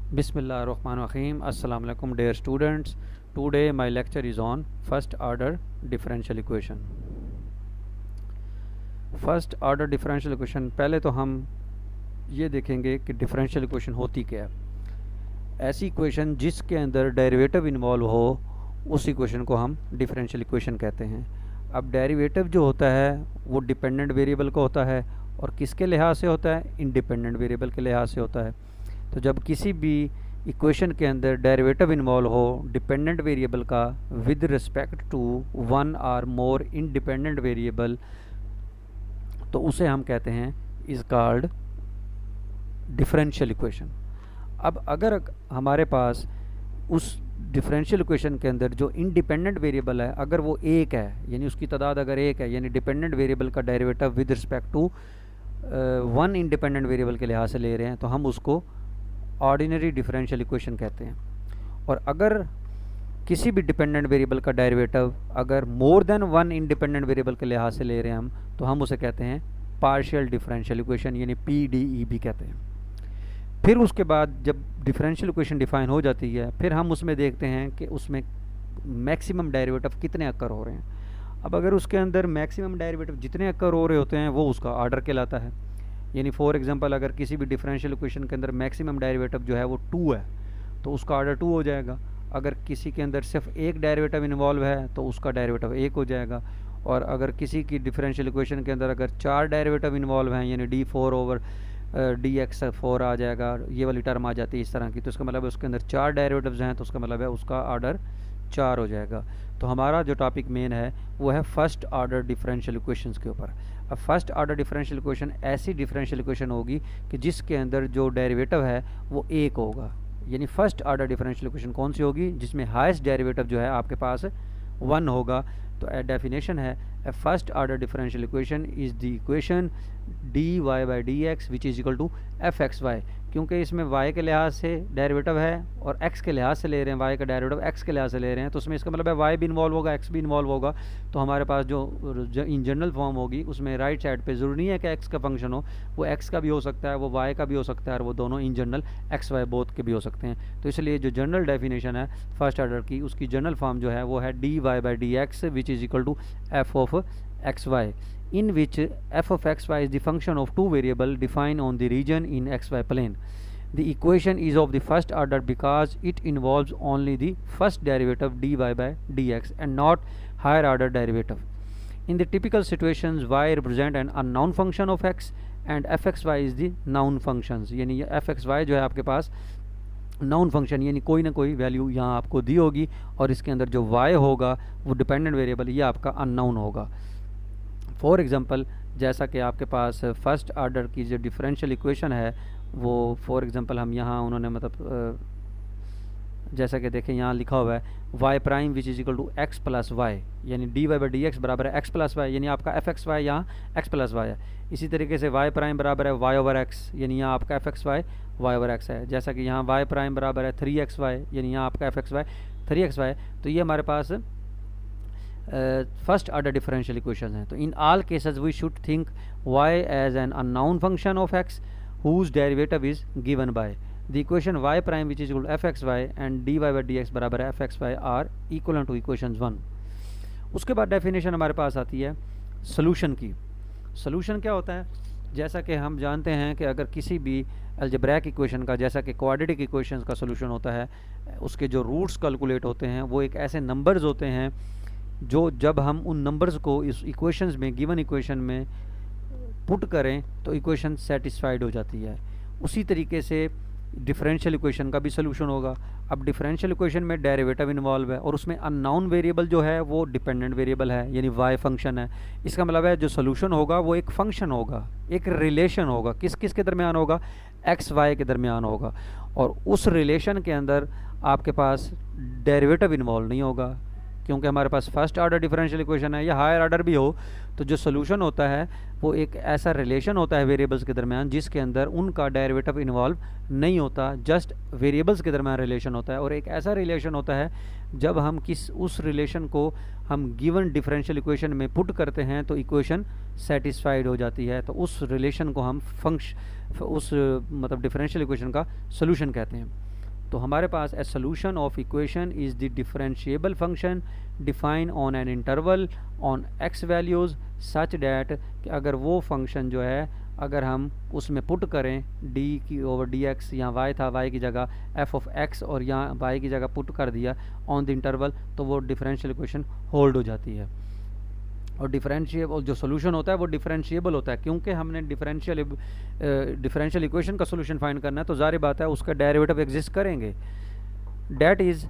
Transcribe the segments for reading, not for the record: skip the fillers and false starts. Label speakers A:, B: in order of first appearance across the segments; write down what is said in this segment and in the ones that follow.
A: Bismillahirrahmanirrahim. Assalamu alaikum dear students. Today my lecture is on first order differential equation. First order differential equation, पहले तो हम ये देखेंगे कि डिफरेंशियल इक्वेशन होती क्या है। ऐसी इक्वेशन जिसके अंदर डेरिवेटिव इन्वॉल्व हो उस इक्वेशन को हम डिफरेंशियल इक्वेशन कहते हैं। अब डेरिवेटिव जो होता है वो डिपेंडेंट वेरिएबल का होता है और किसके लिहाज से होता है, इंडिपेंडेंट वेरिएबल के लिहाज से होता है। तो जब किसी भी इक्वेशन के अंदर डेरिवेटिव इन्वॉल्व हो डिपेंडेंट वेरिएबल का विद रिस्पेक्ट टू वन और मोर इंडिपेंडेंट वेरिएबल, तो उसे हम कहते हैं इज कॉल्ड डिफरेंशियल इक्वेशन। अब अगर हमारे पास उस डिफरेंशियल इक्वेशन के अंदर जो इंडिपेंडेंट वेरिएबल है अगर वो एक है, यानी उसकी तादाद अगर एक है, यानी डिपेंडेंट वेरिएबल का derivative with respect to one independent variable के लिहाज से ले रहे हैं, तो हम उसको ऑर्डिनरी डिफरेंशियल इक्वेशन कहते हैं। और अगर किसी भी डिपेंडेंट वेरिएबल का डेरिवेटिव अगर more than one independent variable के लिहाज से ले रहे हैं हम, तो हम उसे कहते हैं पार्शियल डिफरेंशियल इक्वेशन, यानी PDE भी कहते हैं। फिर उसके बाद जब डिफरेंशियल इक्वेशन डिफाइन हो जाती है, फिर हम उसमें देखते हैं कि उसमें मैक्सिमम डेरिवेटिव कितने अक्कर हो रहे हैं। अब अगर उसके अंदर मैक्सिमम डेरिवेटिव जितने अक्कर हो रहे होते हैं वो उसका ऑर्डर कहलाता है। यानी फॉर एग्जांपल अगर किसी भी डिफरेंशियल इक्वेशन के अंदर मैक्सिमम डेरिवेटिव जो है वो 2 है तो उसका ऑर्डर 2 हो जाएगा। अगर किसी के अंदर सिर्फ एक डेरिवेटिव इन्वॉल्व है तो उसका डेरिवेटिव 1 हो जाएगा। और अगर किसी की डिफरेंशियल इक्वेशन के अंदर अगर 4 डेरिवेटिव इन्वॉल्व हैं, यानी d4 ओवर dx4 आ जाएगा, ये वाली टर्म आ जाती है इस तरह की, तो इसका मतलब है उसके अंदर 4 डेरिवेटिव्स हैं, तो उसका मतलब है उसका ऑर्डर 4 हो जाएगा। तो हमारा जो टॉपिक मेन है वो है फर्स्ट ऑर्डर डिफरेंशियल इक्वेशंस के ऊपर। अब फर्स्ट ऑर्डर डिफरेंशियल इक्वेशन ऐसी डिफरेंशियल इक्वेशन होगी कि जिसके अंदर जो डेरिवेटिव है वो 1 होगा। यानी फर्स्ट ऑर्डर डिफरेंशियल इक्वेशन कौन सी होगी, जिसमें हाईएस्ट डेरिवेटिव जो है आपके पास 1 होगा। तो डेफिनेशन है a first order differential equation is the equation dy/dx which is equal to fxy। क्योंकि इसमें y के लिहाज से डेरिवेटिव है और x के लिहाज से ले रहे हैं, y का डेरिवेटिव x के लिहाज से ले रहे हैं, तो उसमें इसका मतलब है y भी इन्वॉल्व होगा, x भी इन्वॉल्व होगा। तो हमारे पास जो इन जनरल फॉर्म होगी उसमें राइट साइड पे ज़रूरी नहीं है कि x का फंक्शन हो, वो x का भी हो सकता है, वो y का भी हो सकता है, और वो दोनों in general x y both के भी हो सकते हैं। तो इसलिए जो जनरल डेफिनेशन है फर्स्ट ऑर्डर की, उसकी जनरल फॉर्म जो है वो है dy/dx which is equal to f of xy, in which f of xy is the function of two variable defined on the region in xy plane. The equation is of the first order because it involves only the first derivative dy/dx and not higher order derivative. In the typical situations, y represent an unknown function of x and fxy is the known functions. यानी fxy जो है आपके पास noun function, यानी कोई ना कोई value यहाँ आपको दी होगी और इसके अंदर जो y होगा वो डिपेंडेंट वेरिएबल ये आपका अननाउन होगा। फॉर एग्ज़ाम्पल जैसा कि आपके पास फर्स्ट ऑर्डर की जो डिफरेंशियल इक्वेशन है वो फॉर एग्ज़ाम्पल हम यहाँ उन्होंने मतलब जैसा कि देखें यहाँ लिखा हुआ है y prime which is equal to x plus y, यानी dy/dx बराबर है x प्लस वाई, यानी आपका fxy यहाँ x प्लस वाई है। इसी तरीके से y प्राइम बराबर है y ओवर x, यानी यहाँ आपका fxy y ओवर x है। जैसा कि यहाँ y प्राइम बराबर है 3xy, यानी यहाँ आपका fxy 3xy। तो ये हमारे पास फर्स्ट ऑर्डर डिफरेंशियल इक्वेशन हैं। तो in all cases we should think y as an unknown function of x whose derivative is given by the equation y prime which is equal to fxy and dy/dx बराबर है fxy are equivalent to equations 1। उसके बाद definition हमारे पास आती है solution की। Solution क्या होता है, जैसा कि हम जानते हैं कि अगर किसी भी अलजेब्रिक इक्वेशन का, जैसा कि क्वाड्रेटिक इक्वेशंस का सोल्यूशन होता है, उसके जो रूट्स कैलकुलेट होते हैं वो एक ऐसे नंबर्स होते हैं जो जब हम उन नंबर्स को इस इक्वेशंस में, गिवन इक्वेशन में पुट करें तो इक्वेशन सेटिस्फाइड हो जाती है। उसी तरीके से डिफरेंशियल इक्वेशन का भी सोल्यूशन होगा। अब डिफरेंशियल इक्वेशन में डेरिवेटिव इन्वॉल्व है और उसमें अननोन वेरिएबल जो है वो डिपेंडेंट वेरिएबल है, यानी y फंक्शन है। इसका मतलब है जो सोल्यूशन होगा वो एक फंक्शन होगा, एक रिलेशन होगा, किस किस के दरमियान होगा, x y के दरमियान होगा। और उस रिलेशन के अंदर आपके पास डेरिवेटिव इन्वॉल्व नहीं होगा, क्योंकि हमारे पास फर्स्ट ऑर्डर डिफरेंशियल इक्वेशन है या हायर ऑर्डर भी हो, तो जो सोल्यूशन होता है वो एक ऐसा रिलेशन होता है वेरिएबल्स के दरमियान जिसके अंदर उनका डेरिवेटिव इन्वॉल्व नहीं होता, जस्ट वेरिएबल्स के दरमियान रिलेशन होता है। और एक ऐसा रिलेशन होता है जब हम उस रिलेशन को हम गिवन डिफरेंशियल इक्वेशन में पुट करते हैं तो इक्वेशन सेटिस्फाइड हो जाती है। तो उस रिलेशन को हम मतलब डिफरेंशियल इक्वेशन का सोल्यूशन कहते हैं। तो हमारे पास a solution of equation is the differentiable function define on an interval on x values such that कि अगर वो फंक्शन जो है अगर हम उसमें पुट करें डी की ओवर डी एक्स, यहाँ वाई था, वाई की जगह एफ ऑफ एक्स और यहाँ वाई की जगह पुट कर दिया ऑन द इंटरवल, तो वो डिफरेंशियल इक्वेशन होल्ड हो जाती है। और डिफरेंशिएबल जो सोल्यूशन होता है वो डिफरेंशिएबल होता है, क्योंकि हमने डिफरेंशियल इक्वेशन का सोल्यूशन फाइंड करना है तो ज़ाहिर बात है उसका डेरिवेटिव एग्जिस्ट करेंगे। That is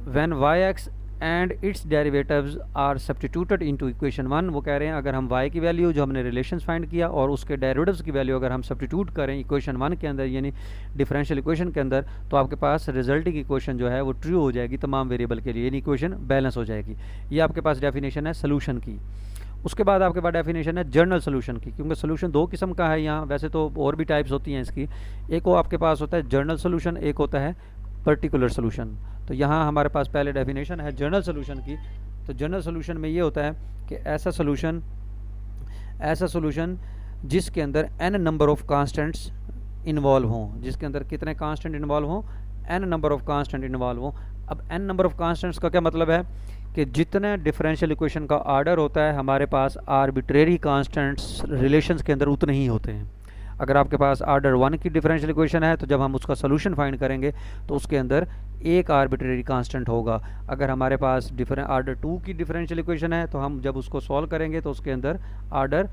A: when y x and its derivatives are substituted into equation 1। वो कह रहे हैं अगर हम y की वैल्यू जो हमने रिलेशंस फाइंड किया और उसके डेरिवेटिव्स की वैल्यू अगर हम सब्स्टिट्यूट करें इक्वेशन 1 के अंदर यानी डिफरेंशियल इक्वेशन के अंदर, तो आपके पास रिजल्टिंग इक्वेशन जो है वो ट्रू हो जाएगी तमाम वेरिएबल के लिए, यानी इक्वेशन बैलेंस हो जाएगी। ये आपके पास डेफिनेशन है सोल्यूशन की। उसके बाद आपके पास डेफिनेशन है जनरल सोल्यूशन की, क्योंकि सोल्यूशन दो किस्म का है यहाँ, वैसे तो और भी टाइप्स होती हैं इसकी। एक वो आपके पास होता है जनरल सोल्यूशन, एक होता है पर्टिकुलर सोल्यूशन। तो यहाँ हमारे पास पहले डेफिनेशन है जनरल सोल्यूशन की। तो जनरल सोल्यूशन में ये होता है कि ऐसा सोल्यूशन जिसके अंदर n number of constants involve हों, जिसके अंदर कितने कांस्टेंट इन्वॉल्व हों, n number of constant involve हों। अब n नंबर ऑफ कांस्टेंट्स का क्या मतलब है कि जितने डिफरेंशियल इक्वेशन का आर्डर होता है हमारे पास आर्बिट्रेरी कांस्टेंट्स रिलेशंस के अंदर उतने ही होते हैं। अगर आपके पास आर्डर 1 की डिफरेंशियल इक्वेशन है तो जब हम उसका सोल्यूशन फाइंड करेंगे तो उसके अंदर एक आर्बिट्रेरी कांस्टेंट होगा। अगर हमारे पास आर्डर 2 की डिफरेंशियल इक्वेशन है तो हम जब उसको सॉल्व करेंगे तो उसके अंदर आर्डर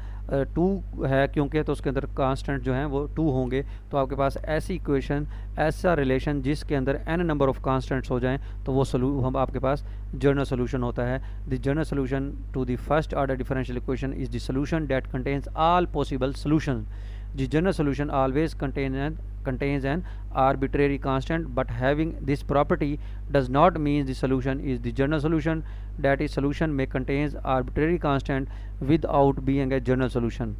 A: 2 है क्योंकि, तो उसके अंदर कांस्टेंट जो हैं वो 2 होंगे। तो आपके पास ऐसी इक्वेशन, ऐसा रिलेशन जिसके अंदर n नंबर ऑफ कांस्टेंट्स हो जाएं तो वो हम आपके पास जनरल सोल्यूशन होता है। The general solution to the first order differential equation is the solution that contains all possible solution. The general solution always contains an arbitrary constant, but having this property does not mean the solution is the general solution. That is, solution may contains arbitrary constant without being a general solution.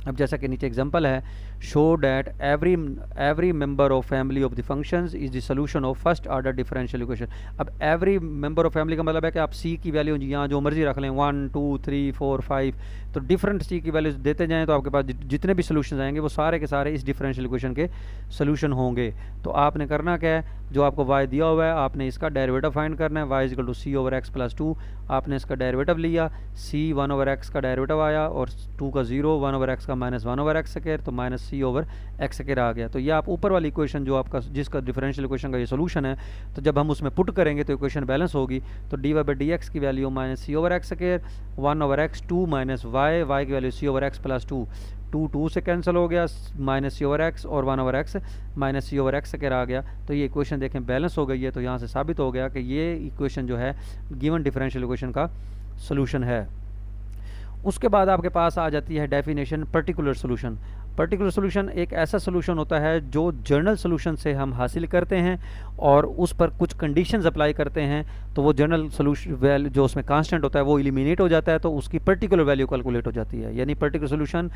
A: अब जैसा कि नीचे example है, show that every member of family of the functions is the solution of first order differential equation. अब every member of family का मतलब है कि आप सी की वैल्यू यहाँ जो मर्जी रख लें 1 2 3 4 5, तो डिफरेंट सी की वैल्यूज देते जाएँ तो आपके पास जितने भी सोल्यूशन आएंगे वो सारे के सारे इस डिफरेंशियल इक्वेशन के सोल्यूशन होंगे। तो आपने करना क्या है, जो आपको y दिया हुआ है आपने इसका डेरिवेटिव फाइंड करना है, y is equal to c over x plus 2। आपने इसका डेरिवेटिव लिया, c 1 ओवर एक्स का डेरिवेटिव आया और 2 का 0, 1 ओवर एक्स का माइनस 1 ओवर एक्स स्क्वायर, तो minus c over x square आ गया। तो ये आप ऊपर वाली इक्वेशन जो आपका जिसका डिफरेंशियल इक्वेशन का ये सोल्यूशन है, तो जब हम उसमें पुट करेंगे तो इक्वेशन बैलेंस होगी। तो d y by d x की value minus c over x square, 1 over x 2 minus y, y की value c over x plus 2, 2 से कैंसिल हो गया, माइनस सी ओवर एक्स और 1 over x minus c over x square आ गया। तो ये इक्वेशन देखें बैलेंस हो गई है। तो यहाँ से साबित हो गया कि ये इक्वेशन जो है गिवन डिफरेंशियल इक्वेशन का सोल्यूशन है। उसके बाद आपके पास आ जाती है definition particular solution. Particular solution एक ऐसा सोल्यूशन होता है जो जनरल सोल्यूशन से हम हासिल करते हैं और उस पर कुछ कंडीशंस अप्लाई करते हैं, तो वो जनरल सोल्यूशन वैल्यू जो उसमें कांस्टेंट होता है वो एलिमिनेट हो जाता है, तो उसकी पर्टिकुलर वैल्यू कैलकुलेट हो जाती है। यानी पर्टिकुलर सोल्यूशन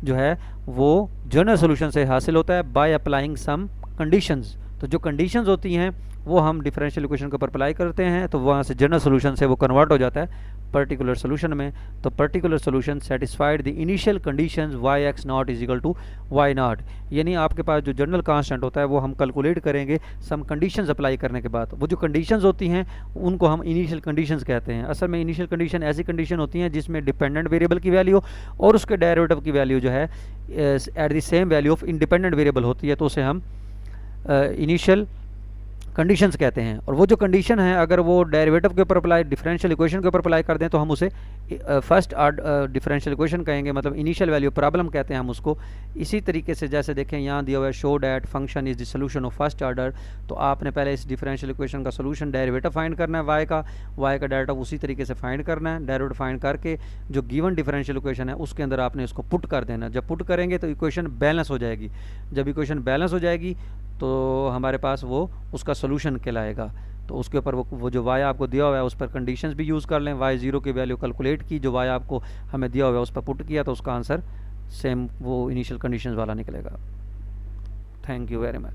A: जो है वो जनरल सोल्यूशन से हासिल होता है बाय अप्लाइंग सम कंडीशंस। तो जो कंडीशंस होती हैं वो हम डिफरेंशियल इक्वेशन के ऊपर अप्लाई करते हैं, तो वहाँ से जनरल सोल्यूशन से वो कन्वर्ट हो जाता है पर्टिकुलर सोल्यूशन में। तो particular solution satisfied the initial conditions y x not is equal to y not. यानी आपके पास जो जनरल कांस्टेंट होता है वो हम कैलकुलेट करेंगे सम कंडीशंस अप्लाई करने के बाद। वो जो कंडीशंस होती हैं उनको हम इनिशियल कंडीशंस कहते हैं। असल में इनिशियल कंडीशन ऐसी कंडीशन होती हैं जिसमें डिपेंडेंट वेरिएबल की वैल्यू और उसके डेरिवेटिव की वैल्यू जो है at the same value of independent variable होती है, तो उसे हम इनिशियल कंडीशंस कहते हैं। और वो जो कंडीशन है अगर वो डेरिवेटिव के ऊपर अप्लाई, डिफरेंशियल इक्वेशन के ऊपर अप्लाई कर दें तो हम उसे फर्स्ट ऑर्डर डिफरेंशियल इक्वेशन कहेंगे, मतलब इनिशियल वैल्यू प्रॉब्लम कहते हैं हम उसको। इसी तरीके से जैसे देखें यहाँ दिया हुआ है show that function is the solution of first order, तो आपने पहले इस डिफरेंशियल इक्वेशन का सोल्यूशन डेरिवेटिव फाइंड करना है वाई का डेरिवेटिव उसी तरीके से फाइंड करना है। डेरिवेटिव फाइंड करके जो गिवन डिफरेंशियल इक्वेशन है उसके अंदर आपने उसको पुट कर देना। जब पुट करेंगे तो इक्वेशन बैलेंस हो जाएगी। जब इक्वेशन बैलेंस हो जाएगी तो हमारे पास वो उसका सोल्यूशन कहलाएगा। तो उसके ऊपर वो जो वाई आपको दिया हुआ है उस पर कंडीशंस भी यूज़ कर लें। वाई 0 की वैल्यू कैलकुलेट की, जो वाई आपको हमें दिया हुआ है उस पर पुट किया, तो उसका आंसर सेम वो इनिशियल कंडीशंस वाला निकलेगा। Thank you very much.